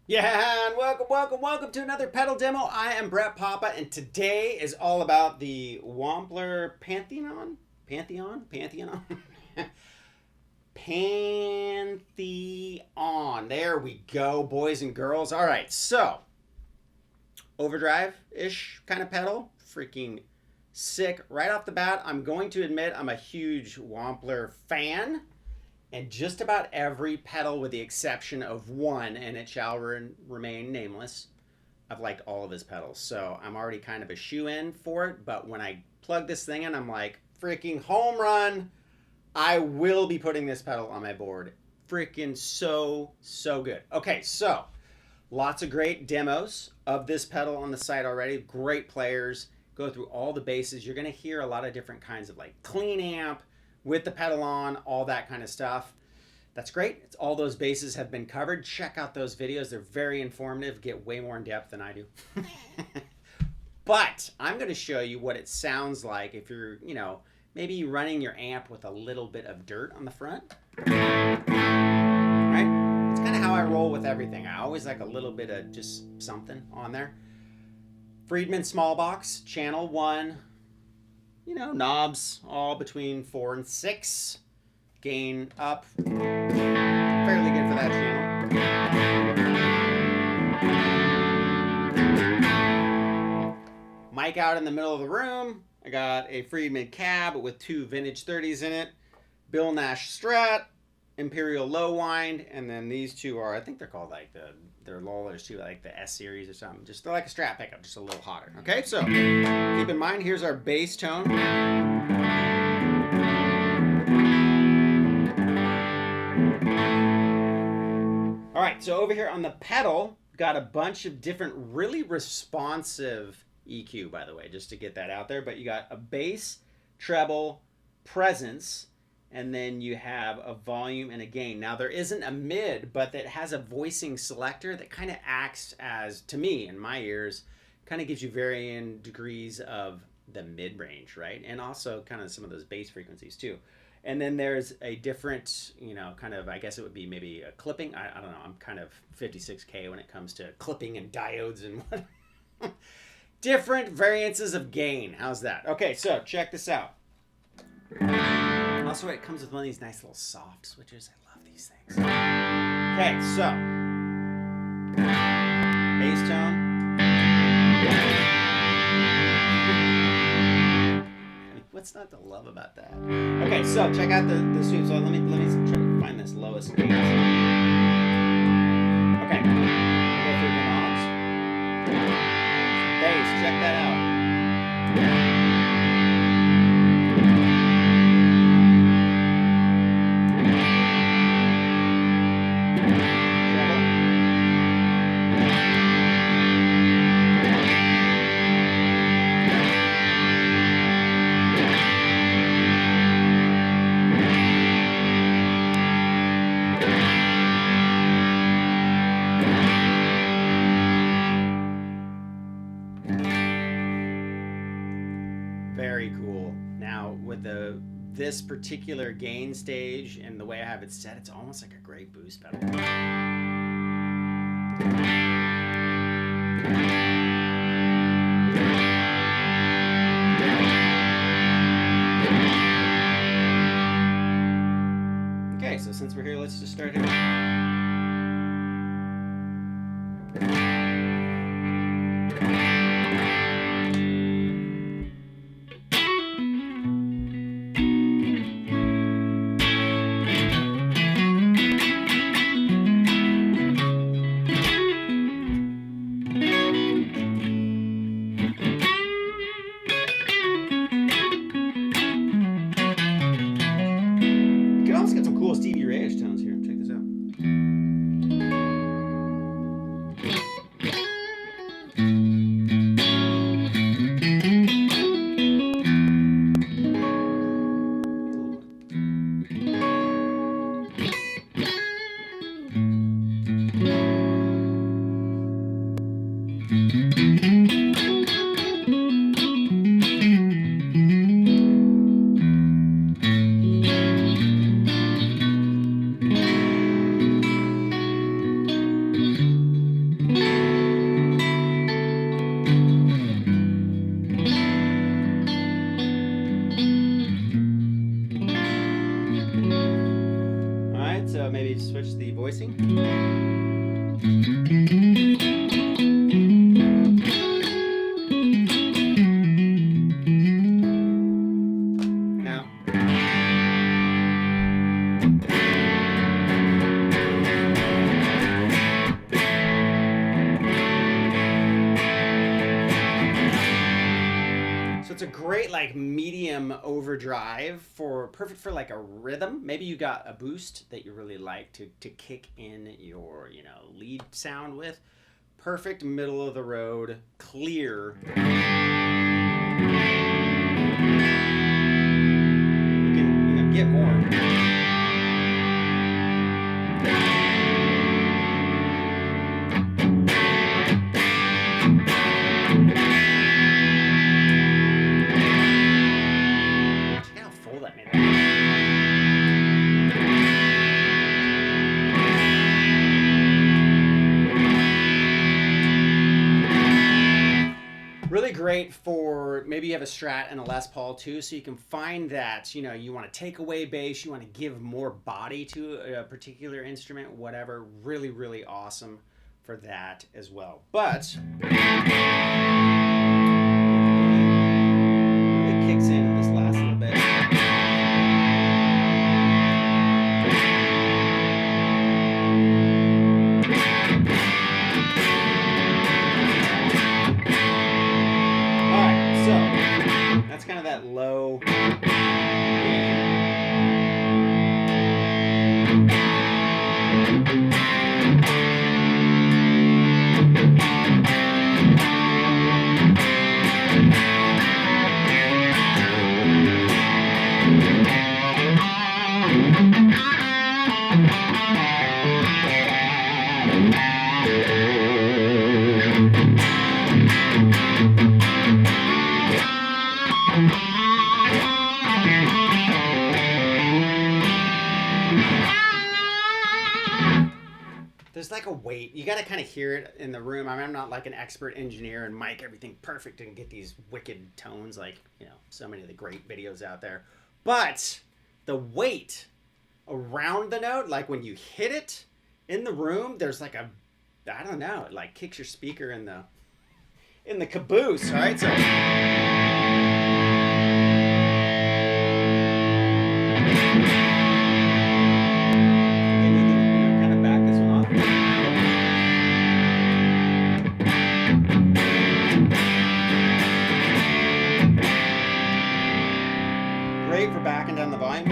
Yeah, and welcome to another pedal demo. I am Brett Papa, and today is all about the Wampler Pantheon. Pantheon. Pantheon. There we go, boys and girls. All right, so overdrive-ish kind of pedal, freaking sick right off the bat. I'm going to admit I'm a huge Wampler fan. And just about every pedal, with the exception of one, and it shall remain nameless, I've liked all of his pedals. So I'm already kind of a shoe-in for it. But when I plug this thing in, I'm like, freaking home run. I will be putting this pedal on my board. Freaking so good. Okay, so lots of great demos of this pedal on the site already. Great players. Go through all the bases. You're going to hear a lot of different kinds of like clean amp, with the pedal on, all that kind of stuff. That's great. It's all those bases have been covered. Check out those videos. They're very informative, get way more in depth than I do. But I'm going to show you what it sounds like if you're, maybe running your amp with a little bit of dirt on the front. Right? It's kind of how I roll with everything. I always like a little bit of just something on there. Friedman small box, channel 1. Knobs all between 4 and 6. Gain up. Fairly good for that channel. Mic out in the middle of the room. I got a Friedman cab with 2 vintage 30s in it. Bill Nash Strat. Imperial low wind. And then these two are, I think they're called like they're Lollers too, like the S series or something. They're like a Strat pickup, just a little hotter. Okay, so keep in mind, here's our bass tone. All right, so over here on the pedal, got a bunch of different, really responsive EQ, by the way, just to get that out there. But you got a bass, treble, presence, and then you have a volume and a gain. Now, there isn't a mid, but it has a voicing selector that kind of acts as, to me, in my ears, kind of gives you varying degrees of the mid-range, right? And also kind of some of those bass frequencies, too. And then there's a different, kind of, I guess it would be maybe a clipping. I don't know. I'm kind of 56K when it comes to clipping and diodes and what. Different variances of gain. How's that? Okay, so check this out. Also, it comes with one of these nice little soft switches. I love these things. Okay, so bass tone. What's not to love about that? Okay, so check out the sweep. So let me try to find this lowest gain. Okay, go through the knobs. Bass, check that out. Very cool. Now, with this particular gain stage and the way I have it set, it's almost like a great boost pedal. Okay, so since we're here, let's just start here. Stevie Ray-ish tones here. Check this out. Now, so it's a great like medium overdrive for perfect for like a rhythm. Maybe you got a boost that you really like to kick in your, you know, lead sound with. Perfect middle of the road, clear. You can, you know, get more. Check out how full that made it. Really great for maybe you have a Strat and a Les Paul too, so you can find that, you know, you want to take away bass, you want to give more body to a particular instrument, whatever. Really, really awesome for that as well. But really kicks in this last little bit. That's kind of that low. There's like a weight. You got to kind of hear it in the room. I mean, I'm not like an expert engineer and mic everything perfect and get these wicked tones like, you know, so many of the great videos out there. But the weight around the note, like when you hit it in the room, there's like a, I don't know, it like kicks your speaker in the caboose, all right? So great for backing down the volume.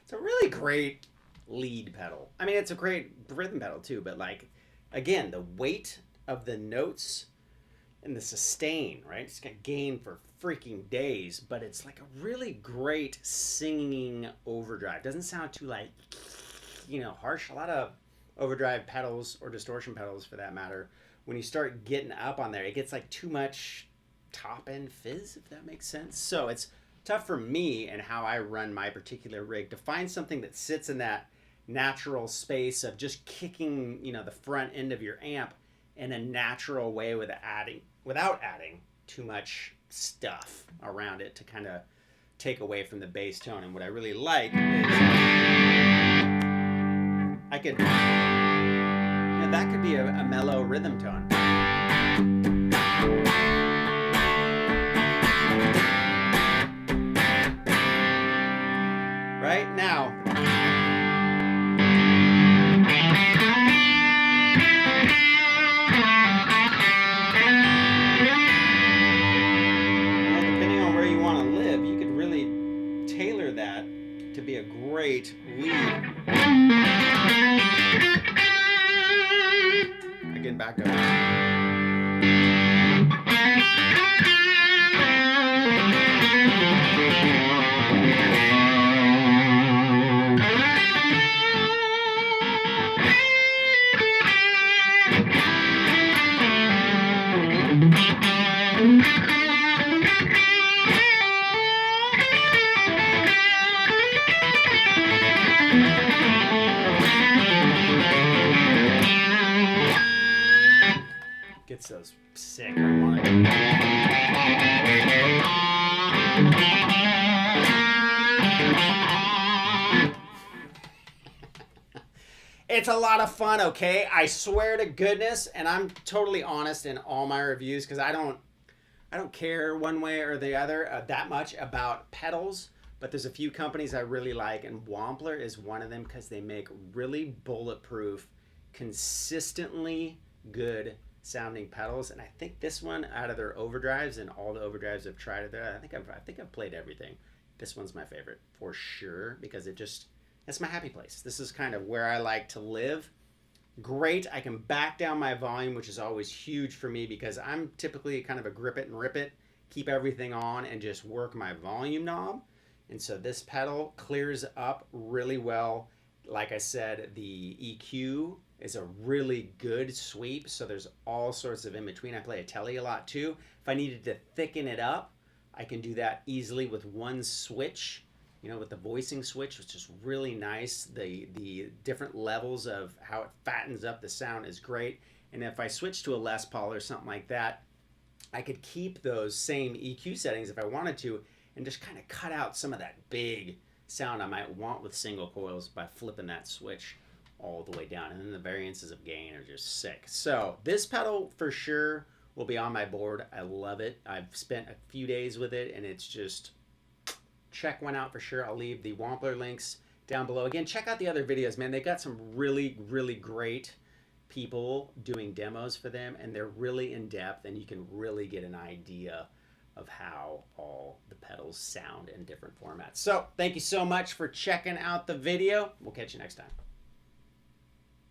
It's a really great lead pedal. I mean, it's a great rhythm pedal too, but like, again, the weight of the notes and the sustain, right? It's got gain for freaking days, but it's like a really great singing overdrive. Doesn't sound too like, harsh. A lot of overdrive pedals or distortion pedals for that matter, when you start getting up on there, it gets like too much top end fizz, if that makes sense. So it's tough for me and how I run my particular rig to find something that sits in that natural space of just kicking, the front end of your amp in a natural way without adding too much stuff around it to kind of take away from the bass tone. And what I really like is I could, that could be a mellow rhythm tone. Right now, depending on where you want to live, you could really tailor that to be a great lead. Again, back up. Gets those sick harmonic. It's a lot of fun, okay? I swear to goodness, and I'm totally honest in all my reviews because I don't care one way or the other that much about pedals, but there's a few companies I really like, and Wampler is one of them because they make really bulletproof, consistently good sounding pedals. And I think this one, out of their overdrives and all the overdrives I've tried there, I think I've played everything. This one's my favorite for sure because it's my happy place. This is kind of where I like to live. Great, I can back down my volume, which is always huge for me because I'm typically kind of a grip it and rip it, keep everything on and just work my volume knob. And so this pedal clears up really well. Like I said, the EQ is a really good sweep, so there's all sorts of in between. I play a telly a lot too. If I needed to thicken it up, I can do that easily with one switch, with the voicing switch, which is really nice. The different levels of how it fattens up the sound is great. And if I switch to a Les Paul or something like that, I could keep those same EQ settings if I wanted to and just kind of cut out some of that big sound I might want with single coils by flipping that switch all the way down. And then the variances of gain are just sick. So this pedal for sure will be on my board. I love it. I've spent a few days with it and it's just check one out for sure. I'll leave the Wampler links down below. Again, check out the other videos, man. They've got some really, really great people doing demos for them and they're really in depth and you can really get an idea of how all the pedals sound in different formats. So thank you so much for checking out the video. We'll catch you next time.